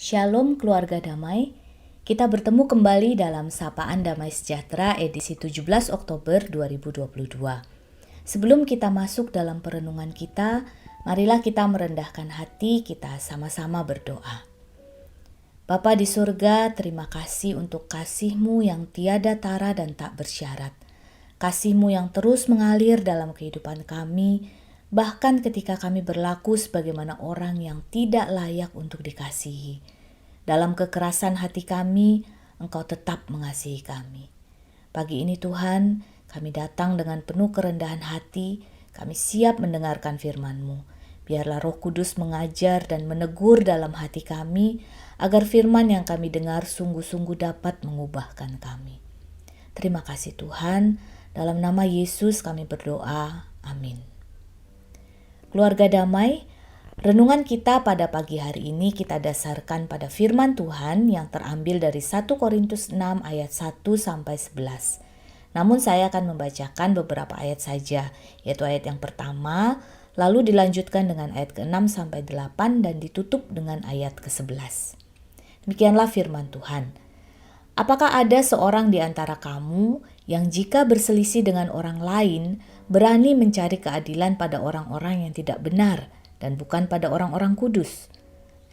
Shalom keluarga damai, kita bertemu kembali dalam Sapaan Damai Sejahtera edisi 17 Oktober 2022. Sebelum kita masuk dalam perenungan kita, marilah kita merendahkan hati, kita sama-sama berdoa. Bapa di surga, terima kasih untuk kasih-Mu yang tiada tara dan tak bersyarat. Kasih-Mu yang terus mengalir dalam kehidupan kami, bahkan ketika kami berlaku sebagaimana orang yang tidak layak untuk dikasihi. Dalam kekerasan hati kami, Engkau tetap mengasihi kami. Pagi ini Tuhan, kami datang dengan penuh kerendahan hati, kami siap mendengarkan firman-Mu. Biarlah Roh Kudus mengajar dan menegur dalam hati kami, agar firman yang kami dengar sungguh-sungguh dapat mengubahkan kami. Terima kasih Tuhan, dalam nama Yesus kami berdoa, amin. Keluarga damai, renungan kita pada pagi hari ini kita dasarkan pada firman Tuhan yang terambil dari 1 Korintus 6 ayat 1 sampai 11. Namun saya akan membacakan beberapa ayat saja, yaitu ayat yang pertama, lalu dilanjutkan dengan ayat ke-6 sampai 8 dan ditutup dengan ayat ke-11. Demikianlah firman Tuhan. Apakah ada seorang di antara kamu yang jika berselisih dengan orang lain, berani mencari keadilan pada orang-orang yang tidak benar dan bukan pada orang-orang kudus?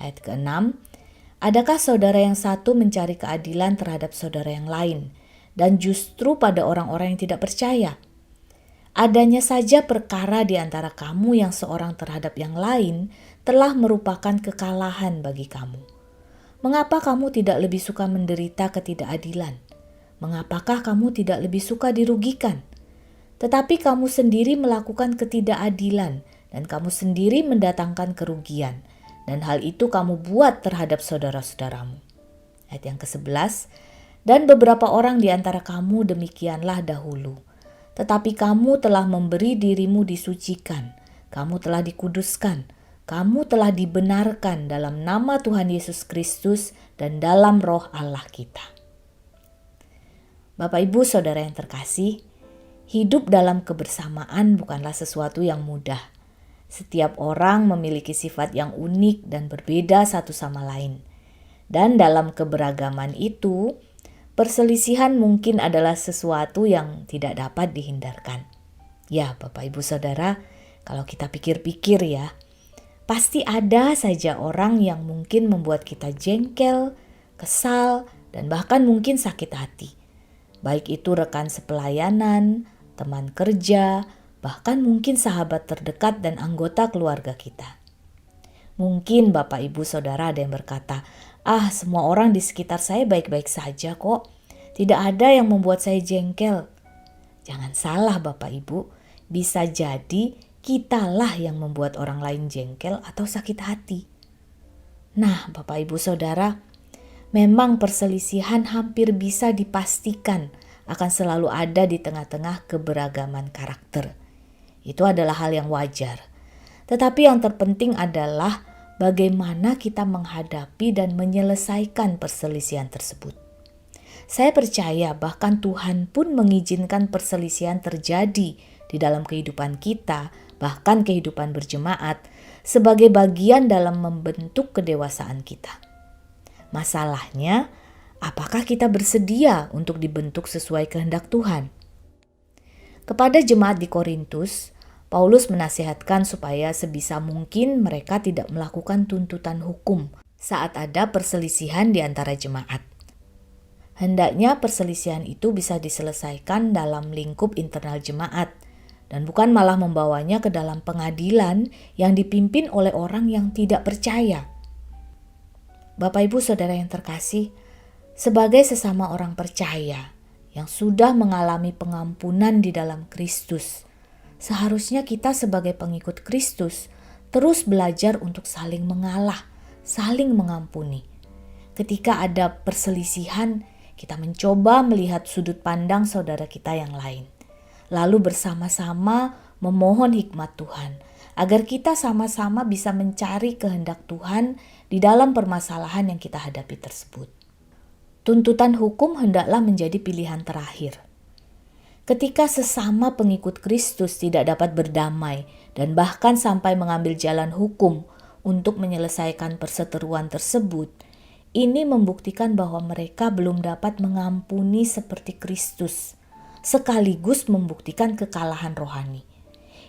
Ayat ke-6, adakah saudara yang satu mencari keadilan terhadap saudara yang lain, dan justru pada orang-orang yang tidak percaya? Adanya saja perkara di antara kamu yang seorang terhadap yang lain telah merupakan kekalahan bagi kamu. Mengapa kamu tidak lebih suka menderita ketidakadilan? Mengapakah kamu tidak lebih suka dirugikan? Tetapi kamu sendiri melakukan ketidakadilan dan kamu sendiri mendatangkan kerugian. Dan hal itu kamu buat terhadap saudara-saudaramu. Ayat yang ke-11, dan beberapa orang di antara kamu demikianlah dahulu. Tetapi kamu telah memberi dirimu disucikan, kamu telah dikuduskan, kamu telah dibenarkan dalam nama Tuhan Yesus Kristus dan dalam roh Allah kita. Bapak Ibu Saudara yang terkasih, hidup dalam kebersamaan bukanlah sesuatu yang mudah. Setiap orang memiliki sifat yang unik dan berbeda satu sama lain. Dan dalam keberagaman itu, perselisihan mungkin adalah sesuatu yang tidak dapat dihindarkan. Ya Bapak Ibu Saudara, kalau kita pikir-pikir ya, pasti ada saja orang yang mungkin membuat kita jengkel, kesal, dan bahkan mungkin sakit hati. Baik itu rekan sepelayanan, teman kerja, bahkan mungkin sahabat terdekat dan anggota keluarga kita. Mungkin Bapak Ibu Saudara ada yang berkata, semua orang di sekitar saya baik-baik saja kok. Tidak ada yang membuat saya jengkel. Jangan salah Bapak Ibu, bisa jadi kitalah yang membuat orang lain jengkel atau sakit hati. Nah Bapak Ibu Saudara, memang perselisihan hampir bisa dipastikan akan selalu ada di tengah-tengah keberagaman karakter. Itu adalah hal yang wajar. Tetapi yang terpenting adalah bagaimana kita menghadapi dan menyelesaikan perselisihan tersebut. Saya percaya bahkan Tuhan pun mengizinkan perselisihan terjadi di dalam kehidupan kita, bahkan kehidupan berjemaat, sebagai bagian dalam membentuk kedewasaan kita. Masalahnya, apakah kita bersedia untuk dibentuk sesuai kehendak Tuhan? Kepada jemaat di Korintus, Paulus menasihatkan supaya sebisa mungkin mereka tidak melakukan tuntutan hukum saat ada perselisihan di antara jemaat. Hendaknya perselisihan itu bisa diselesaikan dalam lingkup internal jemaat dan bukan malah membawanya ke dalam pengadilan yang dipimpin oleh orang yang tidak percaya. Bapak Ibu Saudara yang terkasih, sebagai sesama orang percaya yang sudah mengalami pengampunan di dalam Kristus, seharusnya kita sebagai pengikut Kristus terus belajar untuk saling mengalah, saling mengampuni. Ketika ada perselisihan, kita mencoba melihat sudut pandang saudara kita yang lain. Lalu bersama-sama memohon hikmat Tuhan, agar kita sama-sama bisa mencari kehendak Tuhan di dalam permasalahan yang kita hadapi tersebut. Tuntutan hukum hendaklah menjadi pilihan terakhir. Ketika sesama pengikut Kristus tidak dapat berdamai dan bahkan sampai mengambil jalan hukum untuk menyelesaikan perseteruan tersebut, Ini membuktikan bahwa mereka belum dapat mengampuni seperti Kristus, sekaligus membuktikan kekalahan rohani.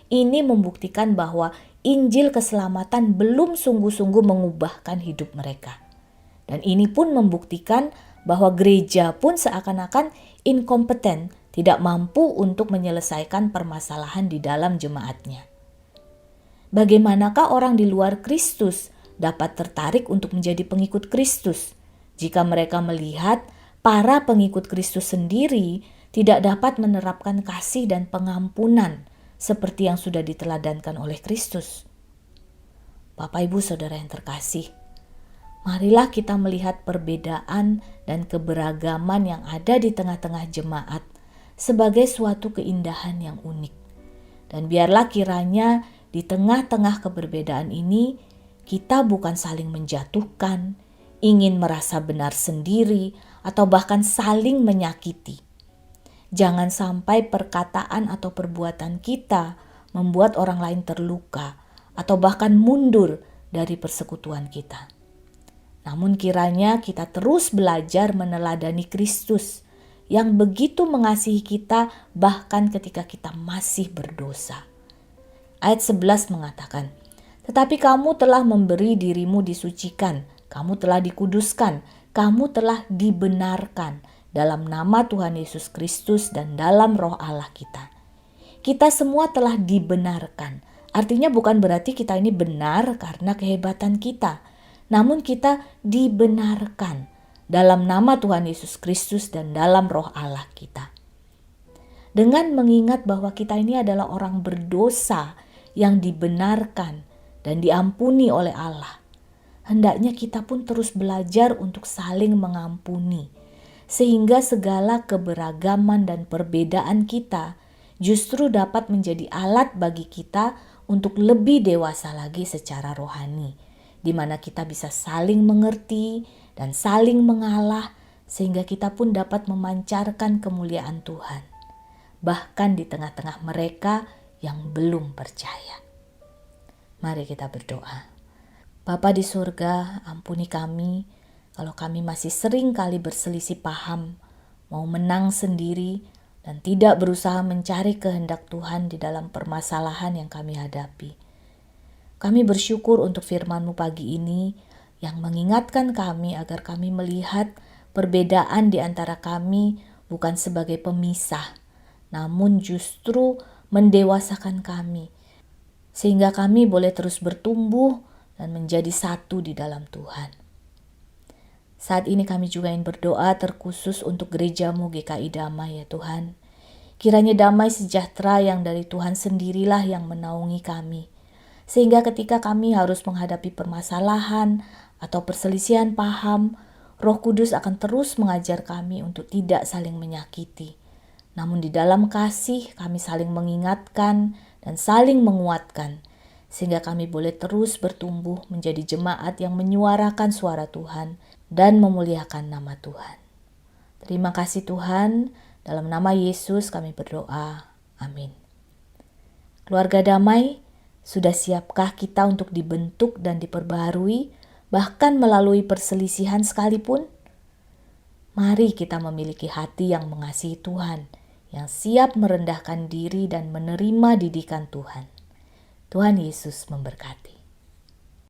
Ini membuktikan bahwa Injil keselamatan belum sungguh-sungguh mengubahkan hidup mereka. Dan ini pun membuktikan bahwa gereja pun seakan-akan inkompeten, tidak mampu untuk menyelesaikan permasalahan di dalam jemaatnya. Bagaimanakah orang di luar Kristus dapat tertarik untuk menjadi pengikut Kristus jika mereka melihat para pengikut Kristus sendiri tidak dapat menerapkan kasih dan pengampunan seperti yang sudah diteladankan oleh Kristus? Bapak, Ibu, Saudara yang terkasih, marilah kita melihat perbedaan dan keberagaman yang ada di tengah-tengah jemaat sebagai suatu keindahan yang unik. Dan biarlah kiranya di tengah-tengah keberbedaan ini kita bukan saling menjatuhkan, ingin merasa benar sendiri, atau bahkan saling menyakiti. Jangan sampai perkataan atau perbuatan kita membuat orang lain terluka atau bahkan mundur dari persekutuan kita. Namun kiranya kita terus belajar meneladani Kristus yang begitu mengasihi kita bahkan ketika kita masih berdosa. Ayat 11 mengatakan, "Tetapi kamu telah memberi dirimu disucikan, kamu telah dikuduskan, kamu telah dibenarkan dalam nama Tuhan Yesus Kristus dan dalam Roh Allah kita." Kita semua telah dibenarkan. Artinya bukan berarti kita ini benar karena kehebatan kita, namun kita dibenarkan dalam nama Tuhan Yesus Kristus dan dalam Roh Allah kita. Dengan mengingat bahwa kita ini adalah orang berdosa yang dibenarkan dan diampuni oleh Allah, hendaknya kita pun terus belajar untuk saling mengampuni, sehingga segala keberagaman dan perbedaan kita justru dapat menjadi alat bagi kita untuk lebih dewasa lagi secara rohani, di mana kita bisa saling mengerti dan saling mengalah, sehingga kita pun dapat memancarkan kemuliaan Tuhan, bahkan di tengah-tengah mereka yang belum percaya. Mari kita berdoa. Bapa di surga, ampuni kami kalau kami masih sering kali berselisih paham, mau menang sendiri, dan tidak berusaha mencari kehendak Tuhan di dalam permasalahan yang kami hadapi. Kami bersyukur untuk firman-Mu pagi ini yang mengingatkan kami agar kami melihat perbedaan di antara kami bukan sebagai pemisah, namun justru mendewasakan kami, sehingga kami boleh terus bertumbuh dan menjadi satu di dalam Tuhan. Saat ini kami juga ingin berdoa terkhusus untuk gereja-Mu GKI Damai ya Tuhan. Kiranya damai sejahtera yang dari Tuhan sendirilah yang menaungi kami. Sehingga ketika kami harus menghadapi permasalahan atau perselisihan paham, Roh Kudus akan terus mengajar kami untuk tidak saling menyakiti. Namun di dalam kasih kami saling mengingatkan dan saling menguatkan, sehingga kami boleh terus bertumbuh menjadi jemaat yang menyuarakan suara Tuhan dan memuliakan nama Tuhan. Terima kasih Tuhan, dalam nama Yesus kami berdoa. Amin. Keluarga damai, sudah siapkah kita untuk dibentuk dan diperbaharui, bahkan melalui perselisihan sekalipun? Mari kita memiliki hati yang mengasihi Tuhan, yang siap merendahkan diri dan menerima didikan Tuhan. Tuhan Yesus memberkati.